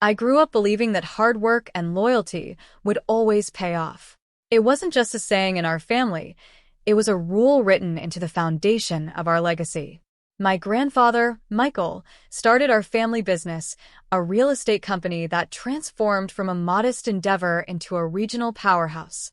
I grew up believing that hard work and loyalty would always pay off. It wasn't just a saying in our family, it was a rule written into the foundation of our legacy. My grandfather, Michael, started our family business, a real estate company that transformed from a modest endeavor into a regional powerhouse.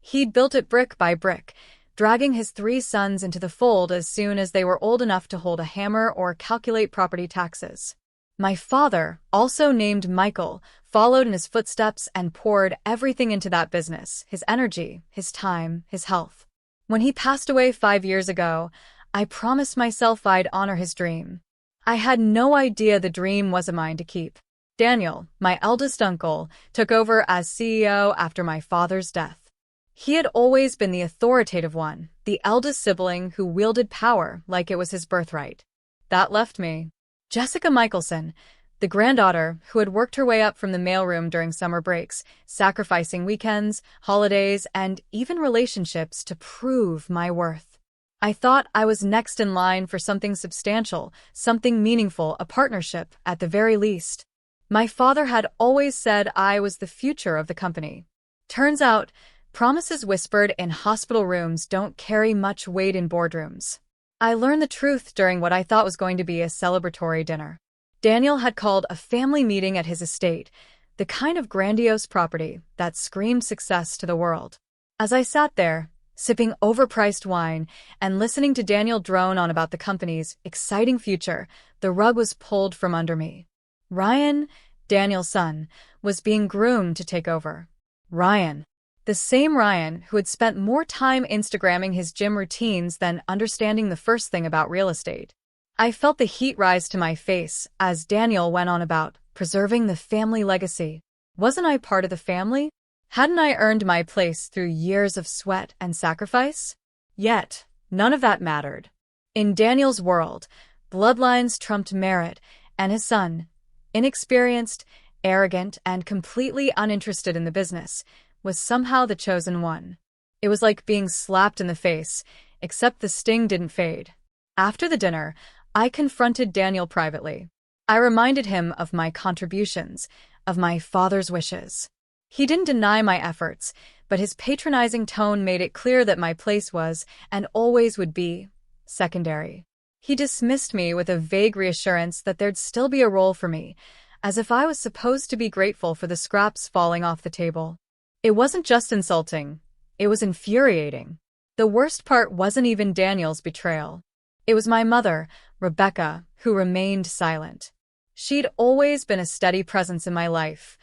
He'd built it brick by brick, dragging his three sons into the fold as soon as they were old enough to hold a hammer or calculate property taxes. My father, also named Michael, followed in his footsteps and poured everything into that business, his energy, his time, his health. When he passed away 5 years ago, I promised myself I'd honor his dream. I had no idea the dream wasn't mine to keep. Daniel, my eldest uncle, took over as CEO after my father's death. He had always been the authoritative one, the eldest sibling who wielded power like it was his birthright. That left me. Jessica Michelson, the granddaughter who had worked her way up from the mailroom during summer breaks, sacrificing weekends, holidays, and even relationships to prove my worth. I thought I was next in line for something substantial, something meaningful, a partnership at the very least. My father had always said I was the future of the company. Turns out, promises whispered in hospital rooms don't carry much weight in boardrooms. I learned the truth during what I thought was going to be a celebratory dinner. Daniel had called a family meeting at his estate, the kind of grandiose property that screamed success to the world. As I sat there, sipping overpriced wine and listening to Daniel drone on about the company's exciting future, the rug was pulled from under me. Ryan, Daniel's son, was being groomed to take over. Ryan. The same Ryan who had spent more time Instagramming his gym routines than understanding the first thing about real estate. I felt the heat rise to my face as Daniel went on about preserving the family legacy. Wasn't I part of the family? Hadn't I earned my place through years of sweat and sacrifice? Yet, none of that mattered. In Daniel's world, bloodlines trumped merit, and his son, inexperienced, arrogant, and completely uninterested in the business, was somehow the chosen one. It was like being slapped in the face, except the sting didn't fade. After the dinner, I confronted Daniel privately. I reminded him of my contributions, of my father's wishes. He didn't deny my efforts, but his patronizing tone made it clear that my place was, and always would be, secondary. He dismissed me with a vague reassurance that there'd still be a role for me, as if I was supposed to be grateful for the scraps falling off the table. It wasn't just insulting, it was infuriating. The worst part wasn't even Daniel's betrayal. It was my mother, Rebecca, who remained silent. She'd always been a steady presence in my life,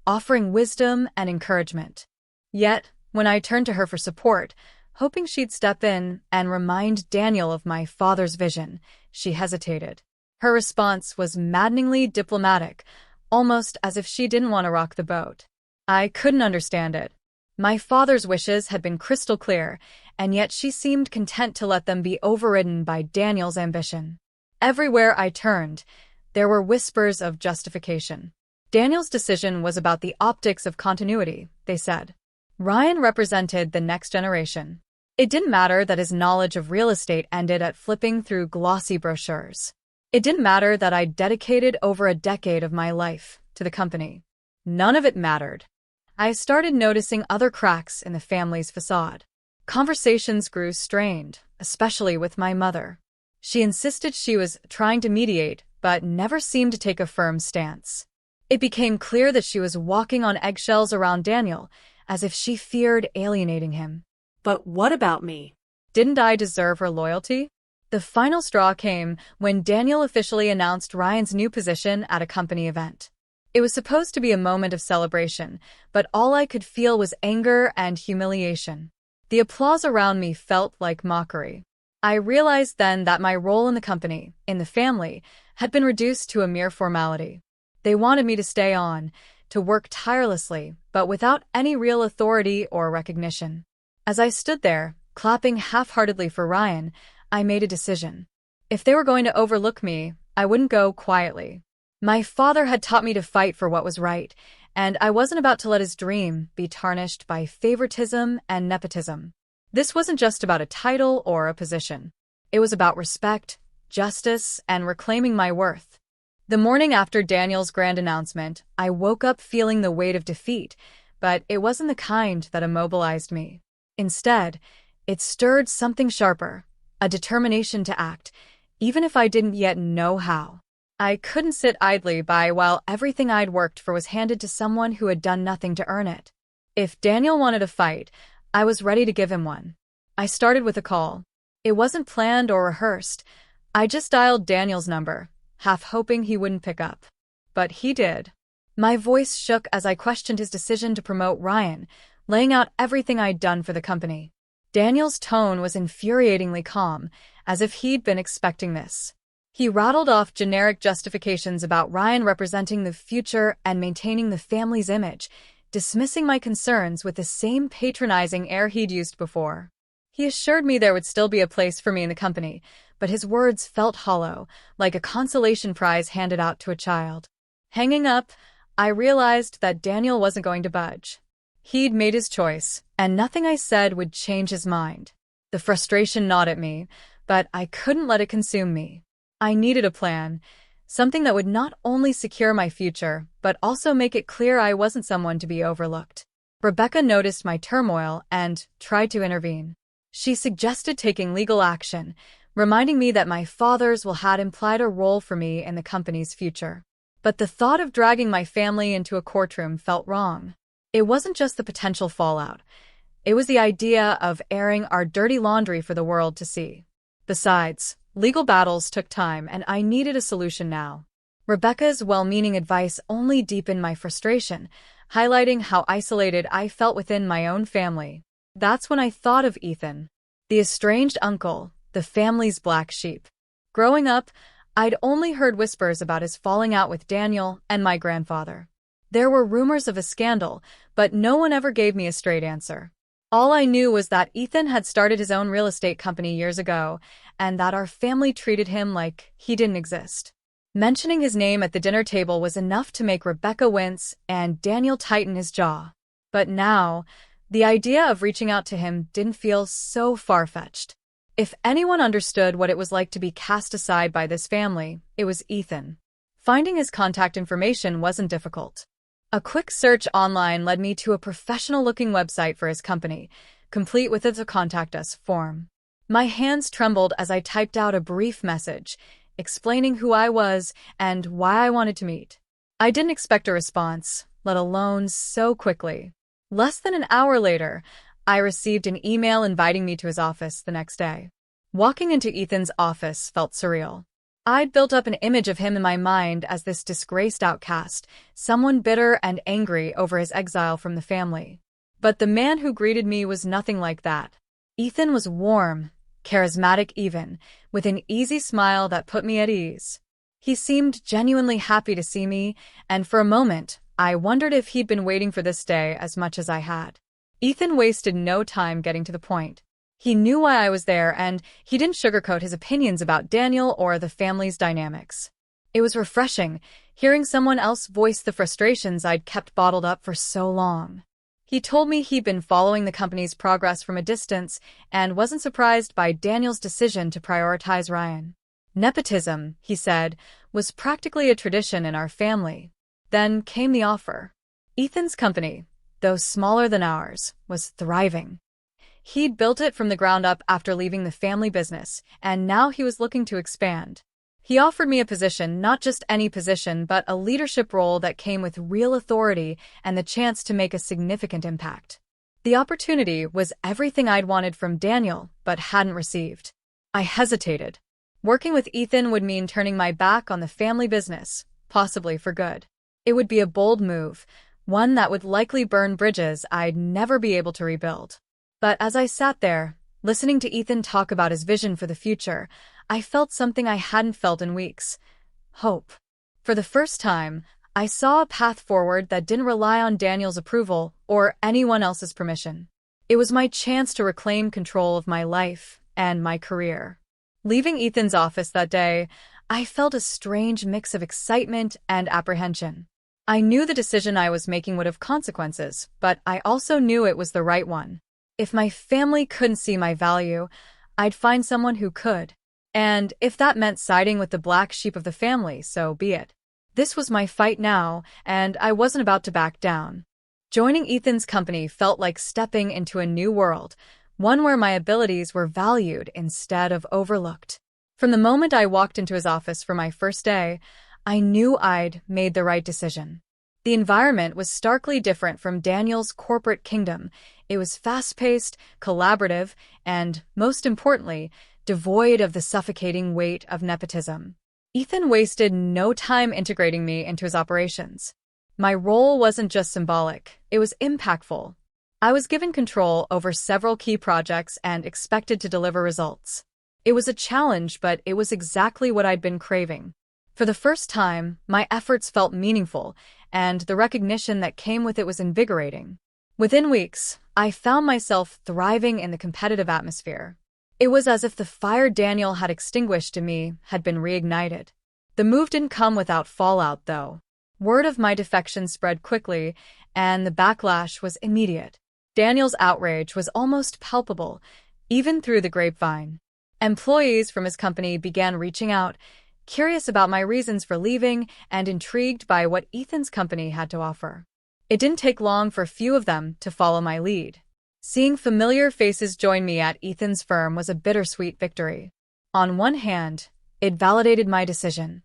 offering wisdom and encouragement. Yet, when I turned to her for support, hoping she'd step in and remind Daniel of my father's vision, she hesitated. Her response was maddeningly diplomatic, almost as if she didn't want to rock the boat. I couldn't understand it. My father's wishes had been crystal clear, and yet she seemed content to let them be overridden by Daniel's ambition. Everywhere I turned, there were whispers of justification. Daniel's decision was about the optics of continuity, they said. Ryan represented the next generation. It didn't matter that his knowledge of real estate ended at flipping through glossy brochures. It didn't matter that I'd dedicated over a decade of my life to the company. None of it mattered. I started noticing other cracks in the family's facade. Conversations grew strained, especially with my mother. She insisted she was trying to mediate, but never seemed to take a firm stance. It became clear that she was walking on eggshells around Daniel, as if she feared alienating him. But what about me? Didn't I deserve her loyalty? The final straw came when Daniel officially announced Ryan's new position at a company event. It was supposed to be a moment of celebration, but all I could feel was anger and humiliation. The applause around me felt like mockery. I realized then that my role in the company, in the family, had been reduced to a mere formality. They wanted me to stay on, to work tirelessly, but without any real authority or recognition. As I stood there, clapping half-heartedly for Ryan, I made a decision. If they were going to overlook me, I wouldn't go quietly. My father had taught me to fight for what was right, and I wasn't about to let his dream be tarnished by favoritism and nepotism. This wasn't just about a title or a position. It was about respect, justice, and reclaiming my worth. The morning after Daniel's grand announcement, I woke up feeling the weight of defeat, but it wasn't the kind that immobilized me. Instead, it stirred something sharper, a determination to act, even if I didn't yet know how. I couldn't sit idly by while everything I'd worked for was handed to someone who had done nothing to earn it. If Daniel wanted a fight, I was ready to give him one. I started with a call. It wasn't planned or rehearsed. I just dialed Daniel's number, half hoping he wouldn't pick up. But he did. My voice shook as I questioned his decision to promote Ryan, laying out everything I'd done for the company. Daniel's tone was infuriatingly calm, as if he'd been expecting this. He rattled off generic justifications about Ryan representing the future and maintaining the family's image, dismissing my concerns with the same patronizing air he'd used before. He assured me there would still be a place for me in the company, but his words felt hollow, like a consolation prize handed out to a child. Hanging up, I realized that Daniel wasn't going to budge. He'd made his choice, and nothing I said would change his mind. The frustration gnawed at me, but I couldn't let it consume me. I needed a plan, something that would not only secure my future, but also make it clear I wasn't someone to be overlooked. Rebecca noticed my turmoil and tried to intervene. She suggested taking legal action, reminding me that my father's will had implied a role for me in the company's future. But the thought of dragging my family into a courtroom felt wrong. It wasn't just the potential fallout. It was the idea of airing our dirty laundry for the world to see. Besides, legal battles took time and I needed a solution now. Rebecca's well-meaning advice only deepened my frustration, highlighting how isolated I felt within my own family. That's when I thought of Ethan, the estranged uncle, the family's black sheep. Growing up, I'd only heard whispers about his falling out with Daniel and my grandfather. There were rumors of a scandal, but no one ever gave me a straight answer. All I knew was that Ethan had started his own real estate company years ago, and that our family treated him like he didn't exist. Mentioning his name at the dinner table was enough to make Rebecca wince and Daniel tighten his jaw. But now, the idea of reaching out to him didn't feel so far-fetched. If anyone understood what it was like to be cast aside by this family, it was Ethan. Finding his contact information wasn't difficult. A quick search online led me to a professional-looking website for his company, complete with a Contact Us form. My hands trembled as I typed out a brief message, explaining who I was and why I wanted to meet. I didn't expect a response, let alone so quickly. Less than an hour later, I received an email inviting me to his office the next day. Walking into Ethan's office felt surreal. I'd built up an image of him in my mind as this disgraced outcast, someone bitter and angry over his exile from the family. But the man who greeted me was nothing like that. Ethan was warm, charismatic even, with an easy smile that put me at ease. He seemed genuinely happy to see me, and for a moment, I wondered if he'd been waiting for this day as much as I had. Ethan wasted no time getting to the point. He knew why I was there, and he didn't sugarcoat his opinions about Daniel or the family's dynamics. It was refreshing, hearing someone else voice the frustrations I'd kept bottled up for so long. He told me he'd been following the company's progress from a distance and wasn't surprised by Daniel's decision to prioritize Ryan. Nepotism, he said, was practically a tradition in our family. Then came the offer. Ethan's company, though smaller than ours, was thriving. He'd built it from the ground up after leaving the family business, and now he was looking to expand. He offered me a position, not just any position, but a leadership role that came with real authority and the chance to make a significant impact. The opportunity was everything I'd wanted from Daniel, but hadn't received. I hesitated. Working with Ethan would mean turning my back on the family business, possibly for good. It would be a bold move, one that would likely burn bridges I'd never be able to rebuild. But as I sat there, listening to Ethan talk about his vision for the future, I felt something I hadn't felt in weeks: hope. For the first time, I saw a path forward that didn't rely on Daniel's approval or anyone else's permission. It was my chance to reclaim control of my life and my career. Leaving Ethan's office that day, I felt a strange mix of excitement and apprehension. I knew the decision I was making would have consequences, but I also knew it was the right one. If my family couldn't see my value, I'd find someone who could. And if that meant siding with the black sheep of the family, so be it. This was my fight now, and I wasn't about to back down. Joining Ethan's company felt like stepping into a new world, one where my abilities were valued instead of overlooked. From the moment I walked into his office for my first day, I knew I'd made the right decision. The environment was starkly different from Daniel's corporate kingdom. It was fast-paced, collaborative, and, most importantly, devoid of the suffocating weight of nepotism. Ethan wasted no time integrating me into his operations. My role wasn't just symbolic, it was impactful. I was given control over several key projects and expected to deliver results. It was a challenge, but it was exactly what I'd been craving. For the first time, my efforts felt meaningful, and the recognition that came with it was invigorating. Within weeks, I found myself thriving in the competitive atmosphere. It was as if the fire Daniel had extinguished in me had been reignited. The move didn't come without fallout, though. Word of my defection spread quickly, and the backlash was immediate. Daniel's outrage was almost palpable, even through the grapevine. Employees from his company began reaching out, curious about my reasons for leaving and intrigued by what Ethan's company had to offer. It didn't take long for few of them to follow my lead. Seeing familiar faces join me at Ethan's firm was a bittersweet victory. On one hand, it validated my decision.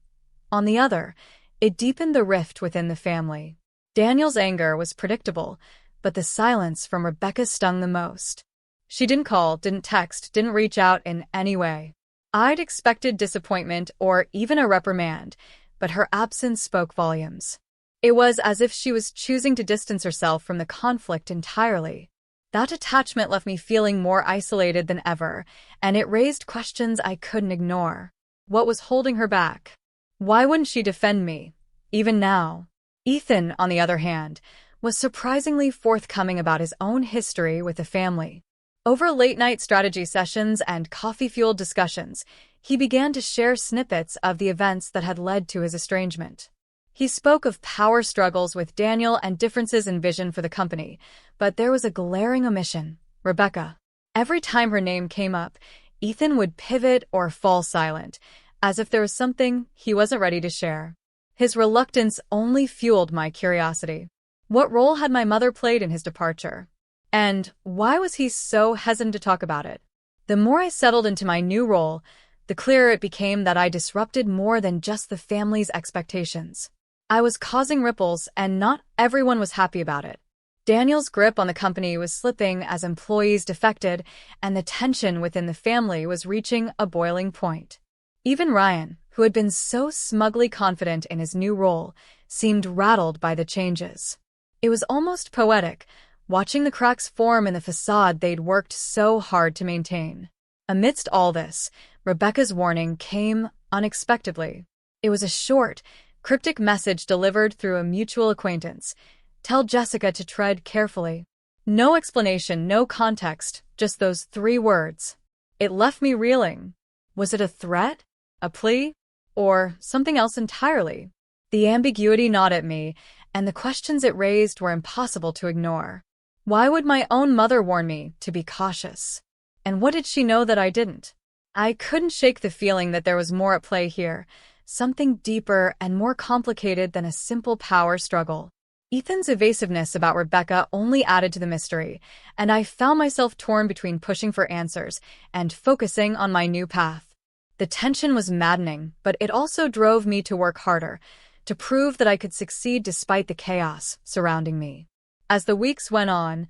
On the other, it deepened the rift within the family. Daniel's anger was predictable, but the silence from Rebecca stung the most. She didn't call, didn't text, didn't reach out in any way. I'd expected disappointment or even a reprimand, but her absence spoke volumes. It was as if she was choosing to distance herself from the conflict entirely. That detachment left me feeling more isolated than ever, and it raised questions I couldn't ignore. What was holding her back? Why wouldn't she defend me, even now? Ethan, on the other hand, was surprisingly forthcoming about his own history with the family. Over late-night strategy sessions and coffee-fueled discussions, he began to share snippets of the events that had led to his estrangement. He spoke of power struggles with Daniel and differences in vision for the company, but there was a glaring omission: Rebecca. Every time her name came up, Ethan would pivot or fall silent, as if there was something he wasn't ready to share. His reluctance only fueled my curiosity. What role had my mother played in his departure? And why was he so hesitant to talk about it? The more I settled into my new role, the clearer it became that I disrupted more than just the family's expectations. I was causing ripples, and not everyone was happy about it. Daniel's grip on the company was slipping as employees defected, and the tension within the family was reaching a boiling point. Even Ryan, who had been so smugly confident in his new role, seemed rattled by the changes. It was almost poetic, watching the cracks form in the facade they'd worked so hard to maintain. Amidst all this, Rebecca's warning came unexpectedly. It was a short, cryptic message delivered through a mutual acquaintance. "Tell Jessica to tread carefully." No explanation, no context, just those 3 words. It left me reeling. Was it a threat? A plea? Or something else entirely? The ambiguity gnawed at me, and the questions it raised were impossible to ignore. Why would my own mother warn me to be cautious? And what did she know that I didn't? I couldn't shake the feeling that there was more at play here, something deeper and more complicated than a simple power struggle. Ethan's evasiveness about Rebecca only added to the mystery, and I found myself torn between pushing for answers and focusing on my new path. The tension was maddening, but it also drove me to work harder, to prove that I could succeed despite the chaos surrounding me. As the weeks went on,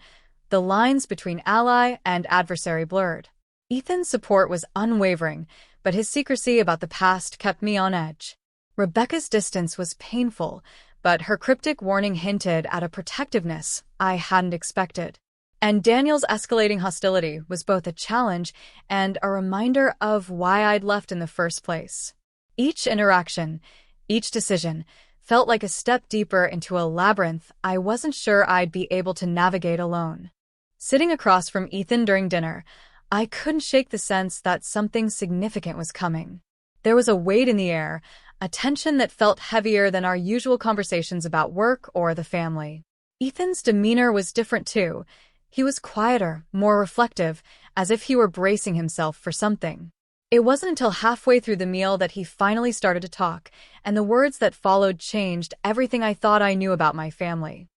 the lines between ally and adversary blurred. Ethan's support was unwavering, but his secrecy about the past kept me on edge. Rebecca's distance was painful, but her cryptic warning hinted at a protectiveness I hadn't expected. And Daniel's escalating hostility was both a challenge and a reminder of why I'd left in the first place. Each interaction, each decision, felt like a step deeper into a labyrinth I wasn't sure I'd be able to navigate alone. Sitting across from Ethan during dinner, I couldn't shake the sense that something significant was coming. There was a weight in the air, a tension that felt heavier than our usual conversations about work or the family. Ethan's demeanor was different too. He was quieter, more reflective, as if he were bracing himself for something. It wasn't until halfway through the meal that he finally started to talk, and the words that followed changed everything I thought I knew about my family.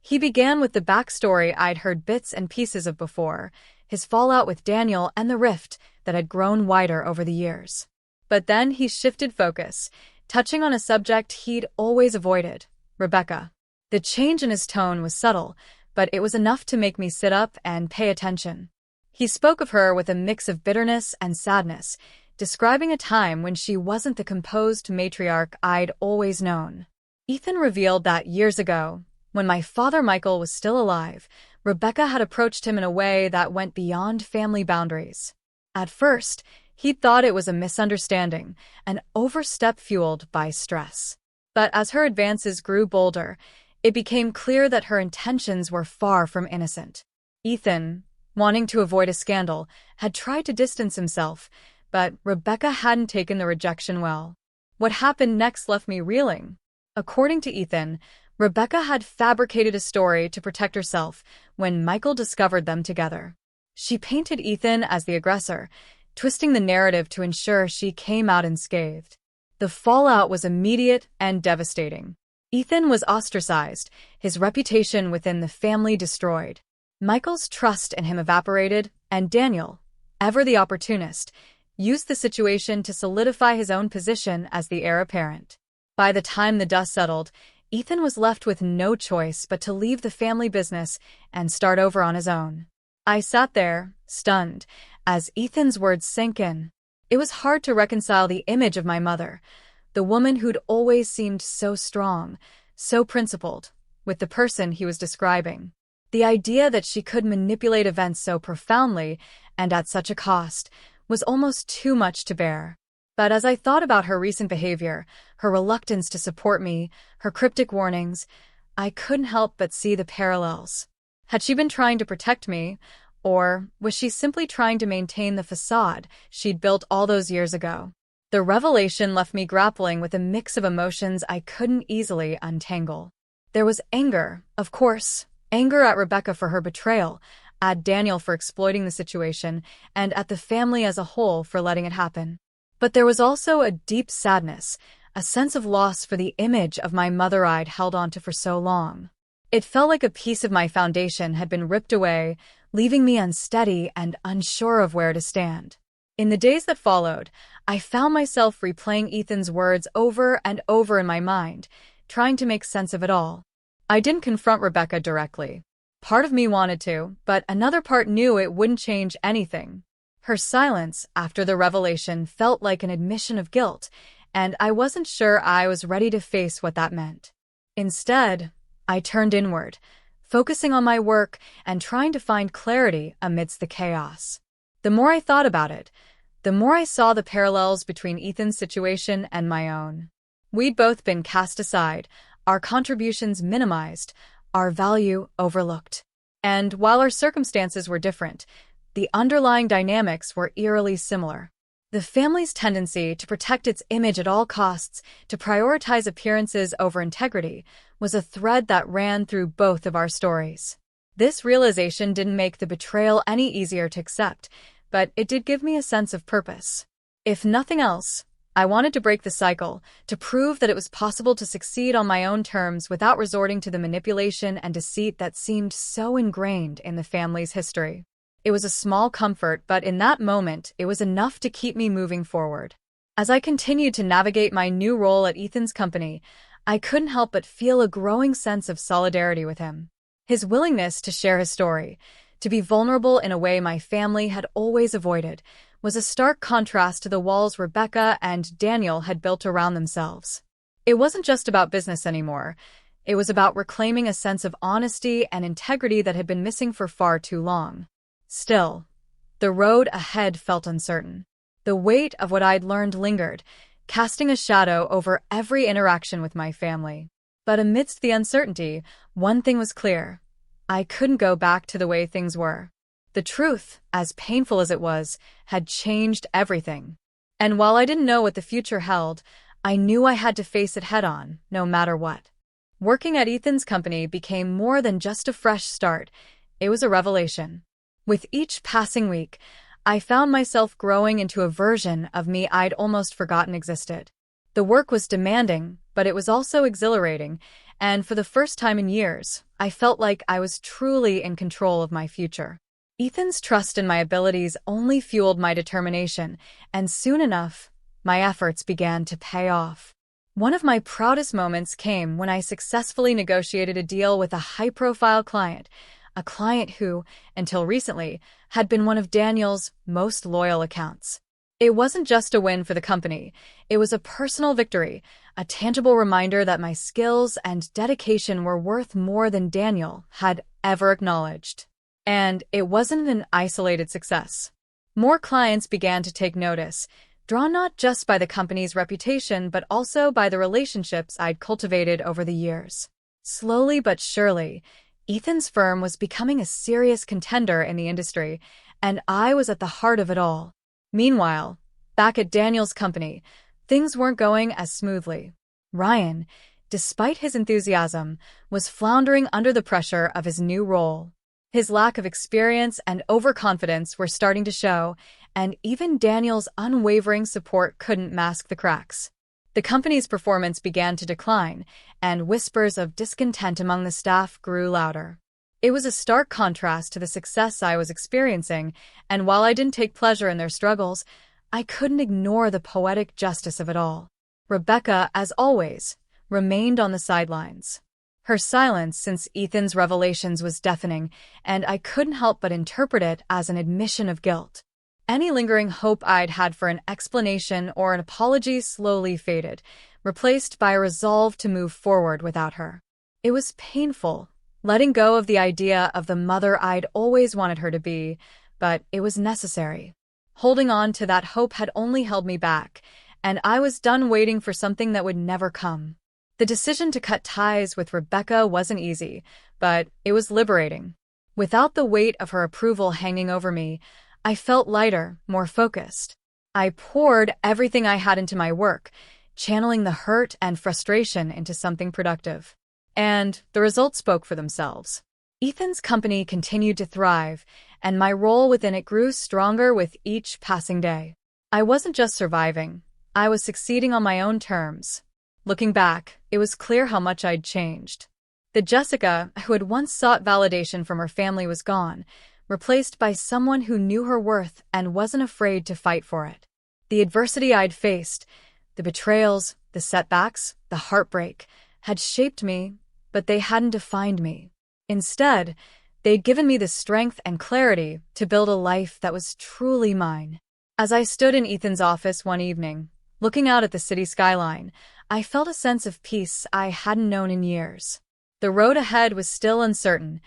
He began with the backstory I'd heard bits and pieces of before, his fallout with Daniel and the rift that had grown wider over the years. But then he shifted focus, touching on a subject he'd always avoided, Rebecca. The change in his tone was subtle, but it was enough to make me sit up and pay attention. He spoke of her with a mix of bitterness and sadness, describing a time when she wasn't the composed matriarch I'd always known. Ethan revealed that years ago, when my father Michael was still alive, Rebecca had approached him in a way that went beyond family boundaries. At first, he'd thought it was a misunderstanding, an overstep fueled by stress. But as her advances grew bolder, it became clear that her intentions were far from innocent. Ethan, wanting to avoid a scandal, had tried to distance himself, but Rebecca hadn't taken the rejection well. What happened next left me reeling. According to Ethan, Rebecca had fabricated a story to protect herself when Michael discovered them together. She painted Ethan as the aggressor, twisting the narrative to ensure she came out unscathed. The fallout was immediate and devastating. Ethan was ostracized, his reputation within the family destroyed. Michael's trust in him evaporated, and Daniel, ever the opportunist, used the situation to solidify his own position as the heir apparent. By the time the dust settled, Ethan was left with no choice but to leave the family business and start over on his own. I sat there, stunned, as Ethan's words sank in. It was hard to reconcile the image of my mother, the woman who'd always seemed so strong, so principled, with the person he was describing. The idea that she could manipulate events so profoundly, and at such a cost, was almost too much to bear. But as I thought about her recent behavior, her reluctance to support me, her cryptic warnings, I couldn't help but see the parallels. Had she been trying to protect me, or was she simply trying to maintain the facade she'd built all those years ago? The revelation left me grappling with a mix of emotions I couldn't easily untangle. There was anger, of course, anger at Rebecca for her betrayal, at Daniel for exploiting the situation, and at the family as a whole for letting it happen. But there was also a deep sadness, a sense of loss for the image of my mother I'd held onto for so long. It felt like a piece of my foundation had been ripped away, leaving me unsteady and unsure of where to stand. In the days that followed, I found myself replaying Ethan's words over and over in my mind, trying to make sense of it all. I didn't confront Rebecca directly. Part of me wanted to, but another part knew it wouldn't change anything. Her silence after the revelation felt like an admission of guilt, and I wasn't sure I was ready to face what that meant. Instead, I turned inward, focusing on my work and trying to find clarity amidst the chaos. The more I thought about it, the more I saw the parallels between Ethan's situation and my own. We'd both been cast aside, our contributions minimized, our value overlooked. And while our circumstances were different, the underlying dynamics were eerily similar. The family's tendency to protect its image at all costs, to prioritize appearances over integrity, was a thread that ran through both of our stories. This realization didn't make the betrayal any easier to accept, but it did give me a sense of purpose. If nothing else, I wanted to break the cycle, to prove that it was possible to succeed on my own terms without resorting to the manipulation and deceit that seemed so ingrained in the family's history. It was a small comfort, but in that moment, it was enough to keep me moving forward. As I continued to navigate my new role at Ethan's company, I couldn't help but feel a growing sense of solidarity with him. His willingness to share his story, to be vulnerable in a way my family had always avoided, was a stark contrast to the walls Rebecca and Daniel had built around themselves. It wasn't just about business anymore. It was about reclaiming a sense of honesty and integrity that had been missing for far too long. Still, the road ahead felt uncertain. The weight of what I'd learned lingered, casting a shadow over every interaction with my family. But amidst the uncertainty, one thing was clear. I couldn't go back to the way things were. The truth, as painful as it was, had changed everything. And while I didn't know what the future held, I knew I had to face it head-on, no matter what. Working at Ethan's company became more than just a fresh start. It was a revelation. With each passing week, I found myself growing into a version of me I'd almost forgotten existed. The work was demanding, but it was also exhilarating, and for the first time in years, I felt like I was truly in control of my future. Ethan's trust in my abilities only fueled my determination, and soon enough, my efforts began to pay off. One of my proudest moments came when I successfully negotiated a deal with a high-profile client, a client who, until recently, had been one of Daniel's most loyal accounts. It wasn't just a win for the company, it was a personal victory, a tangible reminder that my skills and dedication were worth more than Daniel had ever acknowledged. And it wasn't an isolated success. More clients began to take notice, drawn not just by the company's reputation but also by the relationships I'd cultivated over the years. Slowly but surely, Ethan's firm was becoming a serious contender in the industry, and I was at the heart of it all. Meanwhile, back at Daniel's company, things weren't going as smoothly. Ryan, despite his enthusiasm, was floundering under the pressure of his new role. His lack of experience and overconfidence were starting to show, and even Daniel's unwavering support couldn't mask the cracks. The company's performance began to decline, and whispers of discontent among the staff grew louder. It was a stark contrast to the success I was experiencing, and while I didn't take pleasure in their struggles, I couldn't ignore the poetic justice of it all. Rebecca, as always, remained on the sidelines. Her silence since Ethan's revelations was deafening, and I couldn't help but interpret it as an admission of guilt. Any lingering hope I'd had for an explanation or an apology slowly faded, replaced by a resolve to move forward without her. It was painful, letting go of the idea of the mother I'd always wanted her to be, but it was necessary. Holding on to that hope had only held me back, and I was done waiting for something that would never come. The decision to cut ties with Rebecca wasn't easy, but it was liberating. Without the weight of her approval hanging over me, I felt lighter, more focused. I poured everything I had into my work, channeling the hurt and frustration into something productive. And the results spoke for themselves. Ethan's company continued to thrive, and my role within it grew stronger with each passing day. I wasn't just surviving, I was succeeding on my own terms. Looking back, it was clear how much I'd changed. The Jessica who had once sought validation from her family was gone, replaced by someone who knew her worth and wasn't afraid to fight for it. The adversity I'd faced, the betrayals, the setbacks, the heartbreak, had shaped me, but they hadn't defined me. Instead, they'd given me the strength and clarity to build a life that was truly mine. As I stood in Ethan's office one evening, looking out at the city skyline, I felt a sense of peace I hadn't known in years. The road ahead was still uncertain,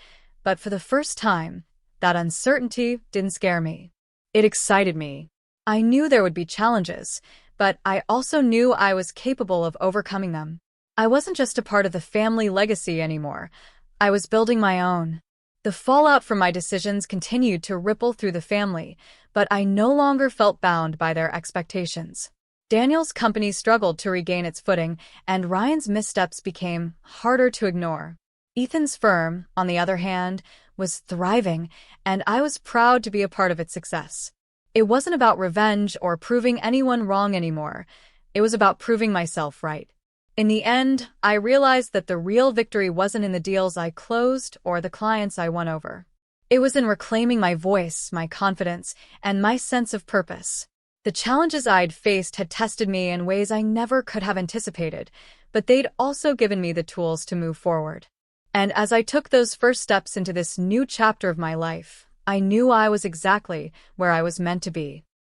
but for the first time, that uncertainty didn't scare me. It excited me. I knew there would be challenges, but I also knew I was capable of overcoming them. I wasn't just a part of the family legacy anymore. I was building my own. The fallout from my decisions continued to ripple through the family, but I no longer felt bound by their expectations. Daniel's company struggled to regain its footing, and Ryan's missteps became harder to ignore. Ethan's firm, on the other hand, was thriving, and I was proud to be a part of its success. It wasn't about revenge or proving anyone wrong anymore. It was about proving myself right. In the end, I realized that the real victory wasn't in the deals I closed or the clients I won over. It was in reclaiming my voice, my confidence, and my sense of purpose. The challenges I'd faced had tested me in ways I never could have anticipated, but they'd also given me the tools to move forward. And as I took those first steps into this new chapter of my life, I knew I was exactly where I was meant to be.